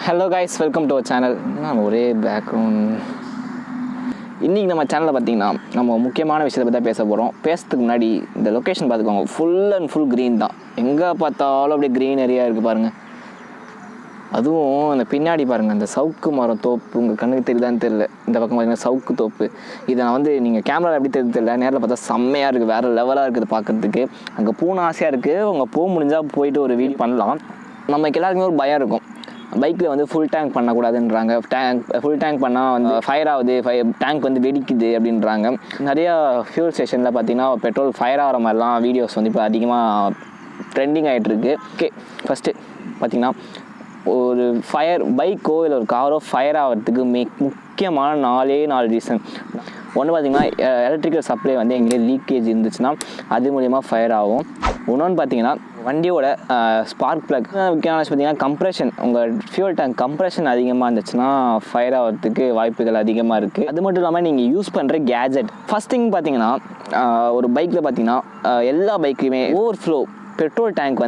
Hello guys, welcome to our channel. நான் ஒரே background. இன்றைக்கி நம்ம சேனலில் பார்த்திங்கன்னா நம்ம முக்கியமான விஷயத்தை பற்றி பேச போகிறோம். பேசுறதுக்கு முன்னாடி இந்த லொக்கேஷன் பார்த்துக்கோங்க. ஃபுல் அண்ட் ஃபுல் க்ரீன் தான். எங்கே பார்த்தாலும் அப்படியே க்ரீன் ஏரியா இருக்குது பாருங்கள். அதுவும் அந்த பின்னாடி பாருங்கள், அந்த சவுக்கு மரம் தோப்பு உங்கள் கண்ணுக்கு தெரியுதான்னு தெரியல. இந்த பக்கம் பார்த்திங்கன்னா சவுக்கு தோப்பு. இதை நான் நீங்கள் கேமராவில் எப்படி தெரியல, நேரில் பார்த்தா செம்மையாக இருக்குது, வேறு லெவலாக இருக்குது பார்க்குறதுக்கு. அங்கே போகணும் ஆசையாக இருக்குது. அவங்க போக முடிஞ்சால் போயிட்டு ஒரு வீடியோ பண்ணலாம். நமக்கு எல்லாருக்குமே ஒரு பயம் இருக்கும், பைக்கில் ஃபுல் டேங்க் பண்ணக்கூடாதுன்றாங்க. ஃபுல் டேங்க் பண்ணால் ஃபயர் ஆகுது, டேங்க் வெடிக்குது அப்படின்றாங்க. நிறையா ஃபியூல் ஸ்டேஷனில் பார்த்திங்கன்னா பெட்ரோல் ஃபயர் ஆகிற மாதிரிலாம் வீடியோஸ் இப்போ அதிகமாக ட்ரெண்டிங் ஆகிட்டுருக்கு. ஓகே, ஃபஸ்ட்டு பார்த்திங்கன்னா ஒரு பைக்கோ இல்லை ஒரு காரோ ஃபயர் ஆகிறதுக்கு முக்கியமான 4 ரீசன். ஒன்று பார்த்திங்கன்னா எலக்ட்ரிக்கல் சப்ளை எங்கேயும் லீக்கேஜ் இருந்துச்சுன்னா அது மூலிமா ஃபயர் ஆகும். இன்னொன்று பார்த்திங்கன்னா வண்டியோட ஸ்பார்க் ப்ளக். முக்கியமான பார்த்திங்கன்னா கம்ப்ரெஷன், உங்கள் ஃபியூல் டேங்க் கம்ப்ரெஷன் அதிகமாக இருந்துச்சுன்னா ஃபயர் ஆகிறதுக்கு வாய்ப்புகள் அதிகமாக இருக்குது. அது மட்டும் இல்லாமல் நீங்கள் யூஸ் பண்ணுற கேஜெட். ஃபஸ்ட் திங் பார்த்திங்கன்னா ஒரு பைக்கில் பார்த்திங்கன்னா எல்லா பைக்லையுமே overflow petrol tank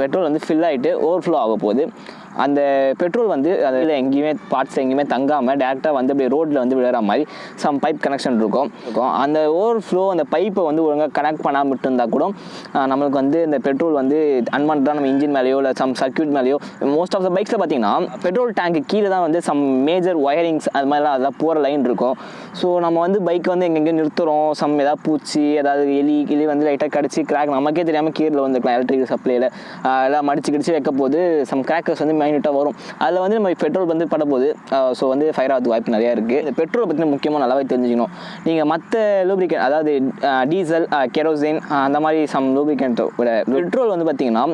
petrol fill ஆகிட்டு ஓவர்ஃப்ளோ ஆக போகுது. அந்த பெட்ரோல் அதில் எங்கேயுமே பார்ட்ஸ் எங்கேயுமே தங்காமல் டேரெக்டாக அப்படியே ரோட்டில் விழுற மாதிரி சம் பைப் கனெக்ஷன் இருக்கும். அந்த ஓவர்ஃப்ளோ அந்த பைப்பை ஒழுங்காக கனெக்ட் பண்ணாமல் இருந்தால் கூட நம்மளுக்கு இந்த பெட்ரோல் அன்வான்டாக நம்ம இன்ஜின் மேலேயோ இல்லை சம் சர்க்யூட் மேலேயோ. மோஸ்ட் ஆஃப் த பைக்ஸில் பார்த்திங்கன்னா பெட்ரோல் டேங்க்கு கீழே தான் சம் மேஜர் ஒயரிங்ஸ் அது மாதிரிலாம் அதெல்லாம் போகிற லைன் இருக்கும். ஸோ நம்ம பைக் எங்கெங்கேயும் நிறுத்துகிறோம், சம் ஏதாவது பூச்சி ஏதாவது எலி லைட்டாக கடிச்சு கிராக் நமக்கே தெரியாமல் கீழே வந்துருக்கலாம். எலக்ட்ரிக்கல் சப்ளையில் எல்லாம் மடிச்சு கிடிச்சு வைக்க போது சம் கிராக்கர்ஸ் மைனூட்டாக வரும். அதில் நம்ம பெட்ரோல் பட போது ஸோ ஃபயர் ஆகிறதுக்கு வாய்ப்பு நிறையா இருக்குது. பெட்ரோல் பற்றி முக்கியமாக நல்லாவே தெரிஞ்சுக்கணும். நீங்கள் மற்ற லூப்ரிகேட் அதாவது டீசல், கெரோசின் அந்த மாதிரி சம் லூப்ரிகேண்ட்டை விட பெட்ரோல் பார்த்திங்கன்னா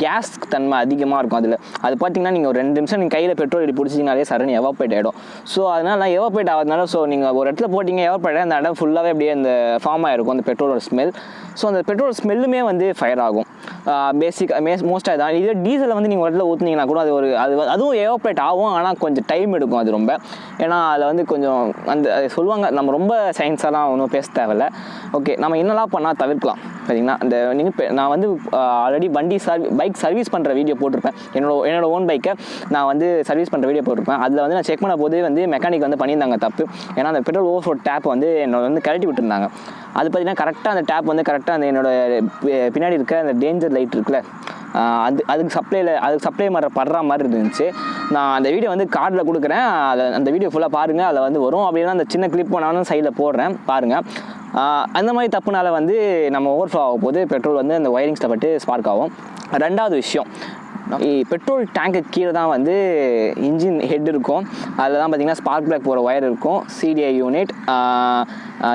கேஸ் தன்மை அதிகமாக இருக்கும். அது பார்த்திங்கன்னா நீங்கள் ஒரு 2 நிமிஷம் நீங்கள் கையில் பெட்ரோல் இப்படி பிடிச்சிங்கனாலே சரணி எவாப்ரேட் ஆகிடும். ஸோ அதனால் எவாப்ரேட் ஆகிறதுனால ஸோ நீங்கள் ஒரு இடத்துல போட்டிங்க எவாப்ரேட் அந்த இடம் ஃபுல்லாகவே அப்படியே அந்த ஃபார்ம் ஆகிருக்கும் அந்த பெட்ரோலோட ஸ்மெல். ஸோ அந்த பெட்ரோல் ஸ்மெல்லுமே ஃபயர் ஆகும். மோஸ்ட்டாக தான். இதே டீசலை நீங்கள் ஒரு இடத்துல ஊற்றுனீங்கன்னா கூட அதுவும் எவாப்ரேட் ஆகும். ஆனால் கொஞ்சம் டைம் எடுக்கும் அது ரொம்ப. ஏன்னா அதில் கொஞ்சம் சொல்லுவாங்க, நம்ம ரொம்ப சயின்ஸெல்லாம் ஒன்றும் பேச தேவையில்லை. ஓகே, நம்ம என்னெல்லாம் பண்ணால் தவிர்க்கலாம் பார்த்தீங்கன்னா நான் ஆல்ரெடி பைக் சர்வீஸ் பண்ணுற வீடியோ போட்டிருப்பேன். என்னோட ஓன் பைக்கை நான் சர்வீஸ் பண்ணுற வீடியோ போட்டிருப்பேன். அதில் நான் செக் பண்ண போது மெக்கானிக் பண்ணியிருந்தாங்க தப்பு. ஏன்னா அந்த பெட்ரோல் ஓவர்ஃப்ளோ டேப் என்னோட கழட்டி விட்டுருந்தாங்க. அது பார்த்திங்கன்னா கரெக்டாக அந்த டேப் கரெக்டாக என்னோட பின்னாடி இருக்க அந்த டேஞ்சர் லைட் இருக்குல்ல, அதுக்கு சப்ளை படுற மாதிரி இருந்துச்சு. நான் அந்த வீடியோ கார்டில் கொடுக்குறேன். அந்த வீடியோ ஃபுல்லாக பாருங்கள். அதில் வரும். அப்படின்னா அந்த சின்ன கிளிப் நானும் சைடில் போடுறேன் பாருங்கள். அந்த மாதிரி தப்புனால நம்ம ஓவர்ஃப்ளோ ஆக போது பெட்ரோல் அந்த ஒயரிங்ஸில் பட்டு ஸ்பார்க் ஆகும். 2வது விஷயம், பெட்ரோல் டேங்க்கு கீழே தான் இன்ஜின் ஹெட் இருக்கும். அதில் தான் பார்த்திங்கன்னா ஸ்பார்க் பிளக் போகிற ஒயர் இருக்கும். சிடிஐ யூனிட்,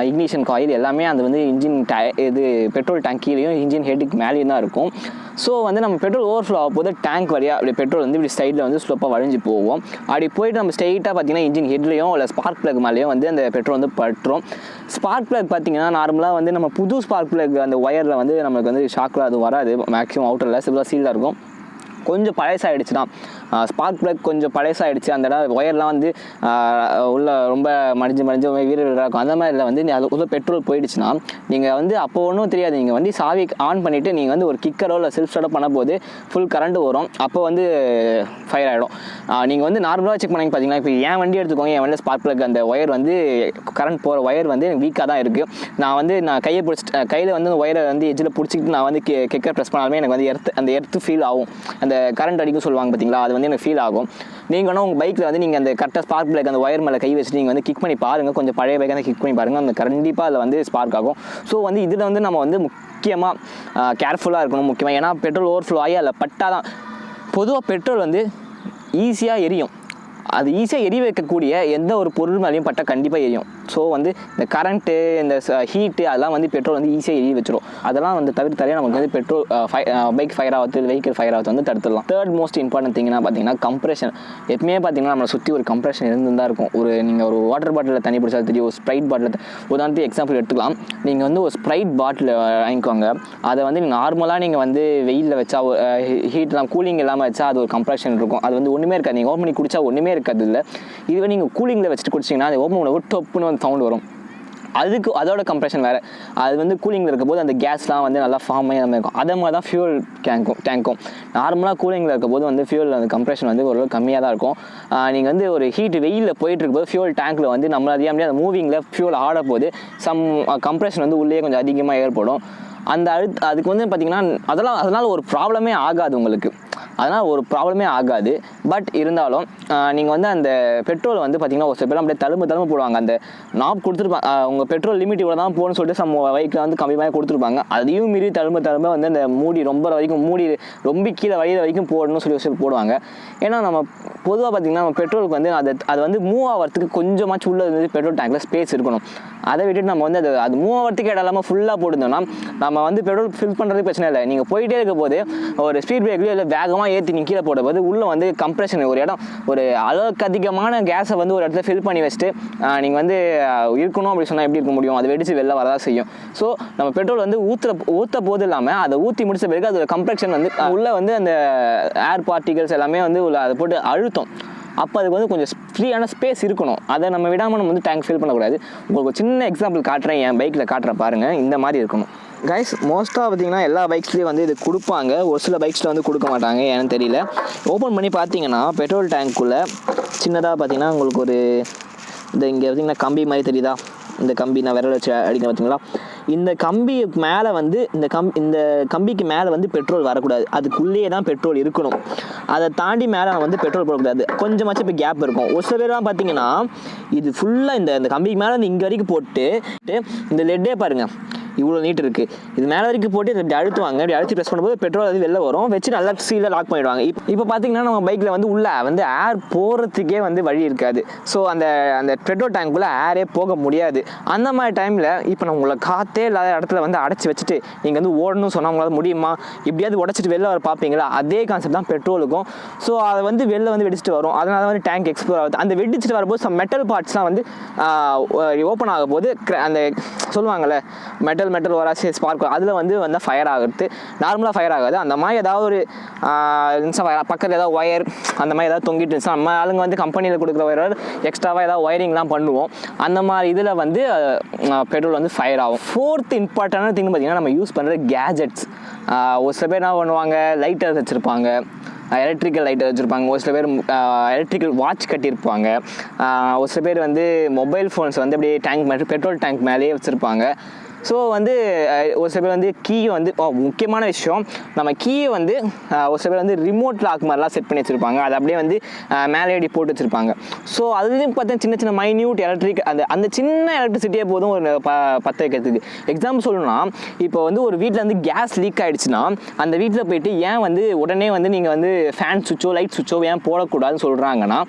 இக்னிஷன் காயில் எல்லாமே இன்ஜின் பெட்ரோல் டேங்க் கீழேயும் இன்ஜின் ஹெட்டுக்கு மேலேயும் தான் இருக்கும். ஸோ நம்ம பெட்ரோல் ஓவர்ஃப்ளோ ஆக போது டேங்க் வழியாக அப்படி பெட்ரோல் இப்படி சைடில் ஸ்லோப்பாக வழிஞ்சு போவோம். அப்படி போயிட்டு நம்ம ஸ்ட்ரெயிட்டாக பார்த்திங்கன்னா இன்ஜின் ஹெட்லேயும் இல்லை ஸ்பார்க் பிளக் மேலேயும் அந்த பெட்ரோல் பட்டுரும். ஸ்பார்க் பிளக் பார்த்திங்கன்னா நார்மலாக நம்ம புது ஸ்பார்க் பிளக் அந்த ஒயரில் நம்மளுக்கு ஷாக்கில் அது வராது. மேக்ஸிமம் அவுட்டரில் சில சீலாக இருக்கும். கொஞ்சம் பழசாகிடுச்சுன்னா ஸ்பார்க் பிளக் கொஞ்சம் பழசாகிடுச்சு, அந்த இடம் ஒயர்லாம் உள்ள ரொம்ப மடிஞ்சு வீரர்களாக இருக்கும். அந்த மாதிரில அது உள்ள பெட்ரோல் போயிடுச்சுன்னா நீங்கள் அப்போ ஒன்றும் தெரியாது. நீங்கள் சாவி ஆன் பண்ணிவிட்டு நீங்கள் ஒரு கிக்கரோ இல்லை செல்ஃப் ஸ்டார்ட்டோ பண்ண போது ஃபுல் கரண்ட்டு வரும். அப்போ ஃபயர் ஆகிடும். நீங்கள் நார்மலாக செக் பண்ணி பார்த்தீங்கன்னா இப்போ என் வண்டி எடுத்துக்கோங்க. என் வண்டியில் ஸ்பார்க் பிளக் அந்த ஒயர் கரண்ட் போகிற ஒயர் வீக்காக தான் இருக்குது. நான் கையை பிடிச்சிட்டு கையில் அந்த ஒயரை எஜ்ஜில் பிடிச்சிக்கிட்டு நான் கிக்கர் ப்ரெஸ் பண்ணாலுமே எனக்கு அந்த எர்த்து ஃபீல் ஆகும். அந்த கரண்ட் அடிக்கும் சொல்லுவாங்க பார்த்தீங்களா, அது எனக்கு ஃபீல் ஆகும். நீங்கள் உங்கள் பைக்கில் நீங்கள் அந்த கரெக்டாக ஸ்பார்க் பிளக் அந்த ஒயர் மேலே கை வச்சுட்டு நீங்கள் கிக் பண்ணி பாருங்கள். கொஞ்சம் பழைய பைக்காக கிக் பண்ணி பாருங்கள். அந்த கண்டிப்பாக அதில் ஸ்பார்க் ஆகும். ஸோ இதில் நம்ம முக்கியமாக கேர்ஃபுல்லாக இருக்கணும். முக்கியமாக ஏன்னா பெட்ரோல் ஓவர்ஃப்ளோ ஆகி அதில் பட்டால் தான் பொதுவாக பெட்ரோல் ஈஸியாக எரியும். அது ஈஸியாக எரி வைக்கக்கூடிய எந்த ஒரு பொருள் மேலேயும் பட்டால் கண்டிப்பாக எரியும். ஸோ இந்த கரண்ட்டு இந்த ஹீட்டு அதெல்லாம் பெட்ரோல் ஈஸியாக எரிய வச்சிடும். அதெல்லாம் தவிர்த்தாலே நமக்கு பெட்ரோல் பைக் ஃபயர் ஆகுது, வெஹிக்கிள் ஃபயர் ஆகுது தடுத்துடலாம். 3rd மோஸ்ட் இம்பார்ட்டன்ட் திங்னா பார்த்தீங்கன்னா கம்ப்ரெஷன். எப்பவுமே பார்த்தீங்கன்னா நம்மளை சுற்றி ஒரு கம்ப்ரெஷன் தான் இருக்கும். நீங்கள் ஒரு வாட்டர் பாட்டிலில் தண்ணி பிடிச்சாலும் தெரியும், ஒரு ஸ்ப்ரைட் பாட்டில் உதாரணத்துக்கு எக்ஸாம்பிள் எடுத்துக்கலாம். நீங்கள் ஒரு ஸ்ப்ரைட் பாட்டில் வாங்கிக்கோங்க. அதை நீங்கள் நார்மலாக நீங்கள் வெயிலில் வச்சா ஹீட்லாம் கூலிங் இல்லாமல் வச்சா அது ஒரு கம்ப்ரெஷன் இருக்கும். அது ஒன்றுமே இருக்காது. நீங்கள் ஓப்பன் பண்ணி குடிச்சா ஒன்றுமே இருக்காது. இல்லை இதுவே நீங்கள் கூலிங்கில் வச்சுட்டு குடிச்சிங்கன்னா அது ஓப்பன் பண்ண டொப்புன்னு சவுண்ட் வரும். அதோட கம்ப்ரெஷன் வேறு. அது வந்து கூலிங்கில் இருக்கும் போது அந்த கேஸ்லாம் வந்து நல்லா ஃபார்ம் ஆகி நம்ம இருக்கும். அதே மாதிரி தான் ஃபியூல் டேங்க்கும் நார்மலாக கூலிங்கில் இருக்கும் போது வந்து ஃபியூல் அந்த கம்ப்ரெஷன் வந்து ஓரளவு கம்மியாக தான் இருக்கும். நீங்கள் வந்து ஒரு ஹீட் வெயிலில் போயிட்டு இருக்கும்போது ஃபியூல் டேங்க்கில் வந்து நம்மள அறியாமலே அந்த மூவிங்கில் ஃபியூல் ஆட போது கம்ப்ரெஷன் வந்து உள்ளே கொஞ்சம் அதிகமாக ஏற்படும். அதுக்கு வந்து பார்த்திங்கன்னா அதனால் ஒரு ப்ராப்ளமே ஆகாது உங்களுக்கு. அதனால் ஒரு ப்ராப்ளமே ஆகாது. பட் இருந்தாலும் நீங்கள் வந்து அந்த பெட்ரோல் வந்து பார்த்திங்கன்னா ஒரு சில பேர் அப்படியே தழும்பு போடுவாங்க. அந்த நாப் கொடுத்துருப்பாங்க, உங்கள் பெட்ரோல் லிமிட் இவ்வளோ தான் போகணும்னு சொல்லிட்டு பைக்கில் வந்து கம்மியாக கொடுத்துருப்பாங்க. அதையும் மீறி தழும்ப வந்து அந்த மூடி ரொம்ப கீழே வழியில் வரைக்கும் போடணும்னு சொல்லி போடுவாங்க. ஏன்னா நம்ம பொதுவாக பார்த்திங்கன்னா நம்ம பெட்ரோலுக்கு வந்து அது வந்து மூவ் ஆகிறதுக்கு கொஞ்சமாச்சும் உள்ள வந்து பெட்ரோல் டேங்கில் ஸ்பேஸ் இருக்கணும். அதை விட்டுட்டு நம்ம வந்து அது மூவ் ஆகிறதுக்கு இடம் இல்லாமல் ஃபுல்லாக போட்டுருந்தோம்னா நம்ம வந்து பெட்ரோல் ஃபில் பண்ணுறது பிரச்சனை இல்லை. நீங்கள் போயிட்டே இருக்க போது ஒரு ஸ்பீட் பிரேக்லையோ இல்லை வேகமாக ஏற்றி நீங்கள் கீழே போடும்போது உள்ளே வந்து கம்ப்ரெஷன் ஒரு அளவுக்கு அதிகமான கேஸை வந்து ஒரு இடத்துல ஃபில் பண்ணி வச்சுட்டு நீங்கள் வந்து இருக்கணும் அப்படி சொன்னால் எப்படி இருக்க முடியும்? அது வெடிச்சு வெளில வரதான் செய்யும். ஸோ நம்ம பெட்ரோல் வந்து ஊற்ற போது இல்லாமல் அதை ஊற்றி முடிச்ச பிறகு அதோட கம்ப்ரெஷன் வந்து உள்ளே வந்து அந்த ஏர் பார்ட்டிகல்ஸ் எல்லாமே வந்து அதை போட்டு அழுத்தம். அப்போ அதுக்கு வந்து கொஞ்சம் ஃப்ரீயான ஸ்பேஸ் இருக்கணும். அதை நம்ம விடாமல் நம்ம வந்து டேங்க் ஃபில் பண்ணக்கூடாது. உங்களுக்கு சின்ன எக்ஸாம்பிள் காட்டுறேன், என் பைக்கில் காட்டுற பாருங்கள். இந்த மாதிரி இருக்கணும் கைஸ். மோஸ்ட்டாக பார்த்திங்கன்னா எல்லா பைக்ஸ்லேயும் வந்து இது கொடுப்பாங்க, ஒரு சில பைக்ஸில் வந்து கொடுக்க மாட்டாங்க, ஏன்னு தெரியல. ஓப்பன் பண்ணி பார்த்தீங்கன்னா பெட்ரோல் டேங்க்குள்ளே சின்னதாக பார்த்திங்கன்னா உங்களுக்கு ஒரு இங்கே பார்த்திங்கன்னா கம்பி மாதிரி தெரியுதா? இந்த கம்பி நான் விரல் வச்சு அடிக்க பார்த்தீங்களா? இந்த கம்பிக்கு மேலே வந்து இந்த கம்பிக்கு மேலே வந்து பெட்ரோல் வரக்கூடாது. அதுக்குள்ளேயே தான் பெட்ரோல் இருக்கணும். அதை தாண்டி மேலே வந்து பெட்ரோல் போடக்கூடாது. கொஞ்சமாச்சும் இப்போ கேப் இருக்கும். ஒரு சில பேர்லாம் பார்த்தீங்கன்னா இது ஃபுல்லாக இந்த கம்பிக்கு மேலே வந்து இங்கே வரைக்கும் போட்டு இந்த லெட்டே பாருங்கள் இவ்வளோ நீட் இருக்குது. இது மேலே வரைக்கும் போட்டு இப்படி அழுத்துவாங்க. இப்படி அழுத்தி ப்ரெஸ் பண்ணும்போது பெட்ரோல் அது வெளில வரும். வச்சு நல்லா சீலில் லாக் பண்ணிவிடுவாங்க. இப்போ பார்த்தீங்கன்னா நம்ம பைக்கில் வந்து உள்ளே வந்து ஏர் போகிறதுக்கே வந்து வழி இருக்காது. ஸோ அந்த பெட்ரோல் டேங்க்குள்ளே ஏரே போக முடியாது. அந்த மாதிரி டைமில் இப்போ நான் உங்களை காற்றே இல்லாத இடத்துல வந்து அடைச்சி வச்சுட்டு நீங்கள் வந்து ஓடணும்னு சொன்னால் உங்களால் முடியுமா? இப்படியாவது உடச்சிட்டு வெளில வர பார்ப்பீங்களா? அதே கான்செப்ட் தான் பெட்ரோலுக்கும். ஸோ அதை வந்து வெளில வந்து வெடிச்சிட்டு வரும். அதனால வந்து டேங்க் எக்ஸ்ப்ளோர் ஆகுது. அந்த வெடிச்சிட்டு வரும்போது சம் மெட்டல் பார்ட்ஸ்லாம் வந்து ஓப்பன் ஆகும் போது அந்த சொல்லுவாங்கள்ல மெட்டல் வராசி ஸ்பார்க், அதில் வந்து ஃபயர் ஆகிறது. நார்மலாக ஃபயர் ஆகாது. அந்த மாதிரி ஏதாவது ஒரு பக்கத்தில் ஏதாவது ஒயர் அந்த மாதிரி ஏதாவது தொங்கிட்டு இருந்துச்சுன்னா நம்ம ஆளுங்க வந்து கம்பெனியில் கொடுக்குற ஒயர் எக்ஸ்ட்ராவாக ஏதாவது ஒயரிங்லாம் பண்ணுவோம். அந்த மாதிரி இதில் வந்து பெட்ரோல் வந்து ஃபயர் ஆகும். ஃபோர்த் இம்பார்ட்டண்டான திங் பார்த்திங்கன்னா நம்ம யூஸ் பண்ணுற கேஜெட்ஸ். ஒரு சில பேர் என்ன பண்ணுவாங்க, லைட்டர்ஸ் வச்சுருப்பாங்க, எலக்ட்ரிக்கல் லைட்டர் வச்சுருப்பாங்க. ஒரு சில பேர் எலக்ட்ரிக்கல் வாட்ச் கட்டியிருப்பாங்க. ஒரு சில பேர் வந்து மொபைல் ஃபோன்ஸ் வந்து அப்படியே பெட்ரோல் டேங்க் மேலேயே வச்சுருப்பாங்க. ஸோ வந்து ஒரு சில பேர் வந்து கீயை வந்து முக்கியமான விஷயம், நம்ம கீயை வந்து ஒரு சில பேர் வந்து ரிமோட் லாக் மாதிரிலாம் செட் பண்ணி வச்சுருப்பாங்க. அதை அப்படியே வந்து மேலே அடி போட்டு வச்சுருப்பாங்க. ஸோ அதுலேயும் பார்த்தீங்கன்னா சின்ன மைன்யூட் எலக்ட்ரிக் அந்த சின்ன எலக்ட்ரிசிட்டியே போதும் ஒரு பற்ற வைக்கிறதுக்கு. எக்ஸாம்பிள் சொல்லணும்னா இப்போ வந்து ஒரு வீட்டில் வந்து கேஸ் லீக் ஆகிடுச்சுன்னா அந்த வீட்டில் போயிட்டு ஏன் வந்து உடனே வந்து நீங்கள் வந்து ஃபேன் சுவிட்சோ லைட் சுவிட்சோ ஏன் போடக்கூடாதுன்னு சொல்கிறாங்கன்னா,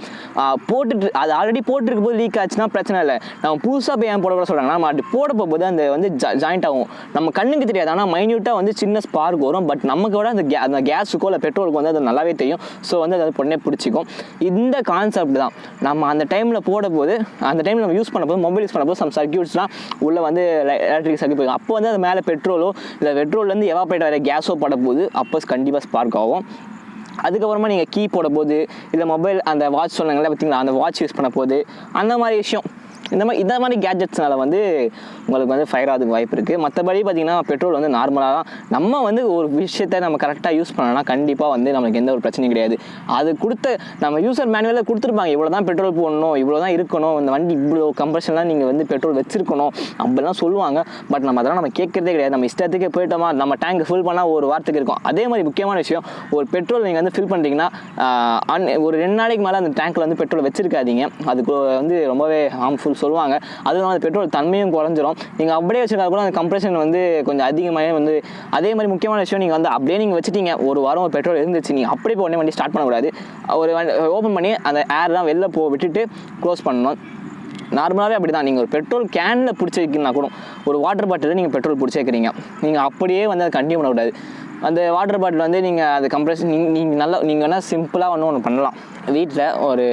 போட்டுட்டு அது ஆல்ரெடி போட்டுருக்கும் போது லீக் ஆச்சுன்னா பிரச்சனை இல்லை. நம்ம புதுசாக போய் ஏன் போடக்கூடாது சொல்கிறாங்கன்னா, நம்ம அப்படி போட போகும்போது அந்த வந்து ஜாயிண்ட் ஆகும். நம்ம கண்ணுக்கு தெரியாது, ஆனால் மைன்யூட்டாக வந்து சின்ன ஸ்பார்க் வரும். பட் நமக்கு விட அந்த கேஸுக்கோ இல்லை பெட்ரோலுக்கு வந்து அது நல்லாவே தெரியும். ஸோ வந்து அது பொண்ணே பிடிச்சிக்கும். இந்த கான்செப்ட் தான் நம்ம அந்த டைமில் போடும்போது, அந்த டைமில் நம்ம யூஸ் பண்ணும்போது, மொபைல் யூஸ் பண்ணும்போது சம் சர்க்யூட்ஸ்லாம் உள்ளே வந்து எலக்ட்ரிக் சர்க்யூட் போகும். அப்போ வந்து அது மேலே பெட்ரோலோ இல்லை பெட்ரோல்லேருந்து எவாப்ரேட் ஆகிற கேஸோ படும்போது அப்போ கண்டிப்பாக ஸ்பார்க் ஆகும். அதுக்கப்புறமா நீங்கள் கீ போட போது இல்லை மொபைல் அந்த வாட்ச் சொன்னாங்களே பார்த்தீங்களா, அந்த வாட்ச் யூஸ் பண்ண போது அந்த மாதிரி விஷயம் இந்த மாதிரி கேஜெட்ஸ்னால வந்து உங்களுக்கு வந்து ஃபயர் ஆகிறதுக்கு வாய்ப்பு இருக்குது. மற்றபடி பார்த்திங்கன்னா பெட்ரோல் வந்து நார்மலாக தான் நம்ம வந்து ஒரு விஷயத்தை நம்ம கரெக்டாக யூஸ் பண்ணோம்னா கண்டிப்பாக வந்து நம்மளுக்கு எந்த ஒரு பிரச்சனையும் கிடையாது. அது நம்ம யூசர் மேனுவலில் கொடுத்துருப்பாங்க, இவ்வளோ தான் பெட்ரோல் போடணும், இவ்வளோ தான் இருக்கணும், இந்த வண்டி இவ்வளோ கம்ப்ரெஷன்லாம் நீங்கள் வந்து பெட்ரோல் வச்சிருக்கணும் அப்படிலாம் சொல்லுவாங்க. பட் அதெல்லாம் நம்ம கேட்குறதே கிடையாது. நம்ம இஷ்டத்துக்கே போயிட்டோமா, நம்ம டேங்க் ஃபில் பண்ணால் ஒரு வாரத்துக்கு இருக்கும். அதே மாதிரி முக்கியமான விஷயம், ஒரு பெட்ரோல் நீங்கள் வந்து ஃபில் பண்ணுறீங்கன்னா ஒரு 2 நாளைக்கு மேலே அந்த டேங்க்கில் வந்து பெட்ரோல் வச்சிருக்காதீங்க. அதுக்கு வந்து ரொம்பவே ஹார்ம்ஃபுல் சொல்லுவாங்க. அதுவும் அந்த பெட்ரோல் தன்மையும் குறைஞ்சிரும். நீங்கள் அப்படியே வச்சுருந்தா கூட அந்த கம்ப்ரெஷன் வந்து கொஞ்சம் அதிகமாக வந்து. அதே மாதிரி முக்கியமான விஷயம், நீங்கள் வந்து அப்படியே நீங்கள் வச்சுட்டீங்க, ஒரு வாரம் ஒரு பெட்ரோல் இருந்துச்சு, நீங்கள் அப்படியே உடனே வண்டி ஸ்டார்ட் பண்ணக்கூடாது. ஒரு ஓப்பன் பண்ணி அந்த ஏர்லாம் வெளில விட்டுட்டு க்ளோஸ் பண்ணணும். நார்மலாகவே அப்படி தான். நீங்கள் ஒரு பெட்ரோல் கேனில் பிடிச்சி வைக்கணும்னா கூட, ஒரு வாட்டர் பாட்டிலில் நீங்கள் பெட்ரோல் பிடிச்சி வைக்கிறீங்க, நீங்கள் அப்படியே வந்து அதை கண்டினியூ பண்ணக்கூடாது. அந்த வாட்டர் பாட்டில் வந்து நீங்கள் அது கம்ப்ரெஷன் நீங்கள் வேணால் சிம்பிளாக ஒன்று பண்ணலாம். வீட்டில் ஒரு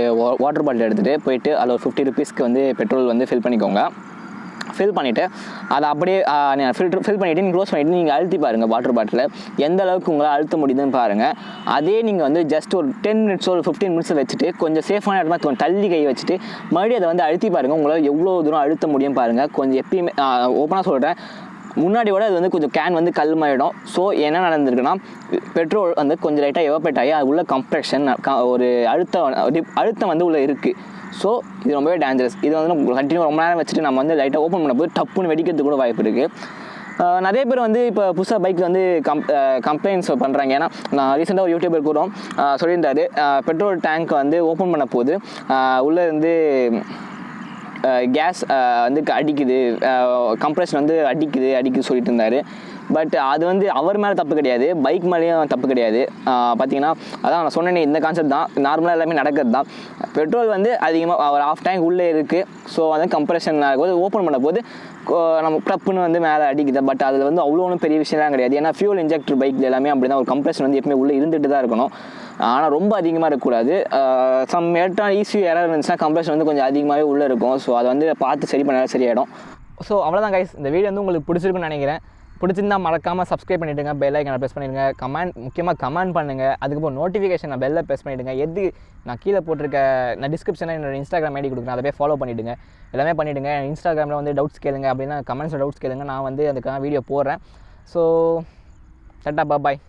வாட்டர் பாட்டில் எடுத்துகிட்டு போயிட்டு அதில் ஒரு 50 ருபீஸ்க்கு வந்து பெட்ரோல் வந்து ஃபில் பண்ணிக்கோங்க. ஃபில் பண்ணிவிட்டு அதை அப்படியே ஃபில் பண்ணிவிட்டு நீங்கள் க்ளோஸ் பண்ணிவிட்டு நீங்கள் அழுத்தி பாருங்கள் வாட்டர் பாட்டிலில் எந்த அளவுக்கு உங்களால் அழுத்த முடியுதுன்னு பாருங்கள். அதே நீங்கள் வந்து ஜஸ்ட் ஒரு 10 மினிட்ஸோ ஒரு 15 மினிட்ஸ் வச்சுட்டு கொஞ்சம் சேஃபான இடமா தள்ளி கை வச்சுட்டு மறுபடியும் அதை வந்து அழுத்தி பாருங்கள். உங்களால் எவ்வளோ தூரம் அழுத்த முடியும் பாருங்கள். கொஞ்சம் எப்பயுமே ஓப்பனாக சொல்கிறேன், முன்னாடி விட அது வந்து கொஞ்சம் கேன் வந்து கல்மாயிடும். ஸோ என்ன நடந்திருக்குன்னா பெட்ரோல் வந்து கொஞ்சம் லைட்டாக எவாபரேட் ஆகி அது உள்ள கம்ப்ரெஷன் ஒரு அழுத்தம் வந்து உள்ளே இருக்குது. ஸோ இது ரொம்பவே டேஞ்சரஸ். இது வந்து நம்ம கண்டினியூ ரொம்ப நேரம் வச்சுட்டு நம்ம வந்து லைட்டாக ஓப்பன் பண்ணும்போது டப்புன்னு வெடிக்கிறது கூட வாய்ப்பு இருக்குது. நிறைய பேர் வந்து இப்போ புதுசாக பைக் வந்து கம்ப்ளைண்ட்ஸ் பண்ணுறாங்க. ஏன்னா நான் ரீசெண்டாக ஒரு யூடியூபர் கூட சொல்லியிருந்தாரு, பெட்ரோல் டேங்க் வந்து ஓப்பன் பண்ண போது உள்ளே இருந்து கேஸ் வந்து அடிக்குது, கம்ப்ரெஷன் வந்து அடிக்குது சொல்லிட்டு இருந்தார். பட் அது வந்து அவர் மேலே தப்பு கிடையாது, பைக் மேலேயும் தப்பு கிடையாது. பார்த்தீங்கன்னா அதான் நான் சொன்னேனே, இந்த கான்செப்ட் தான் நார்மலாக எல்லாமே நடக்கிறது தான். பெட்ரோல் வந்து அதிகமாக ஒரு ஆஃப் டேங்க் உள்ளே இருக்குது. ஸோ வந்து கம்ப்ரெஷன் ஆகும்போது ஓப்பன் பண்ண போது நம்ம ப்ரப்புன்னு வந்து மேலே அடிக்குது. பட் அதில் வந்து அவ்வளோ ஒன்றும் பெரிய விஷயம்லாம் கிடையாது. ஏன்னா ஃபியூல் இன்ஜெக்டர் பைக்கில் எல்லாமே அப்படி தான், ஒரு கம்ப்ரெஷன் வந்து எப்பவுமே உள்ளே இருந்துகிட்டு தான் இருக்கணும். ஆனால் ரொம்ப அதிகமாக இருக்கக்கூடாது. சம் ஈஸி எரர் இருந்துச்சுன்னா கம்ப்ரெஷன் வந்து கொஞ்சம் அதிகமாகவே உள்ளே இருக்கும். ஸோ அதை வந்து பார்த்து சரி பண்ணாலும் சரியாயிடும். ஸோ அவ்வளோதான் கைஸ், இந்த வீடியோ வந்து உங்களுக்கு பிடிச்சிருக்குன்னு நினைக்கிறேன். பிடிச்சிருந்தால் மறக்காமல் சப்ஸ்கிரைப் பண்ணிவிடுங்க, பெல் ஐக்கனை ப்ரெஸ் பண்ணிடுங்க, முக்கியமாக கமெண்ட் பண்ணுங்கள். அதுக்கப்புறம் நோட்டிஃபிகேஷன் பெல்லை ப்ரெஸ் பண்ணிவிடுங்க. நான் கீழே போட்டிருக்க நான் டிஸ்கிரிப்ஷனில் என்னோட இன்ஸ்டாகிராம் ஐடி கொடுக்குறேன், அதை போய் ஃபாலோ பண்ணிவிடுங்க. எல்லாமே பண்ணிவிடுங்க. இன்ஸ்டாகிராமில் வந்து டவுட்ஸ் கேளுங்க, அப்படின்னா கமெண்ட்ஸில் டவுட்ஸ் கேளுங்க, நான் வந்து அதுக்கான வீடியோ போடுறேன். ஸோ டாட்டா பாய்.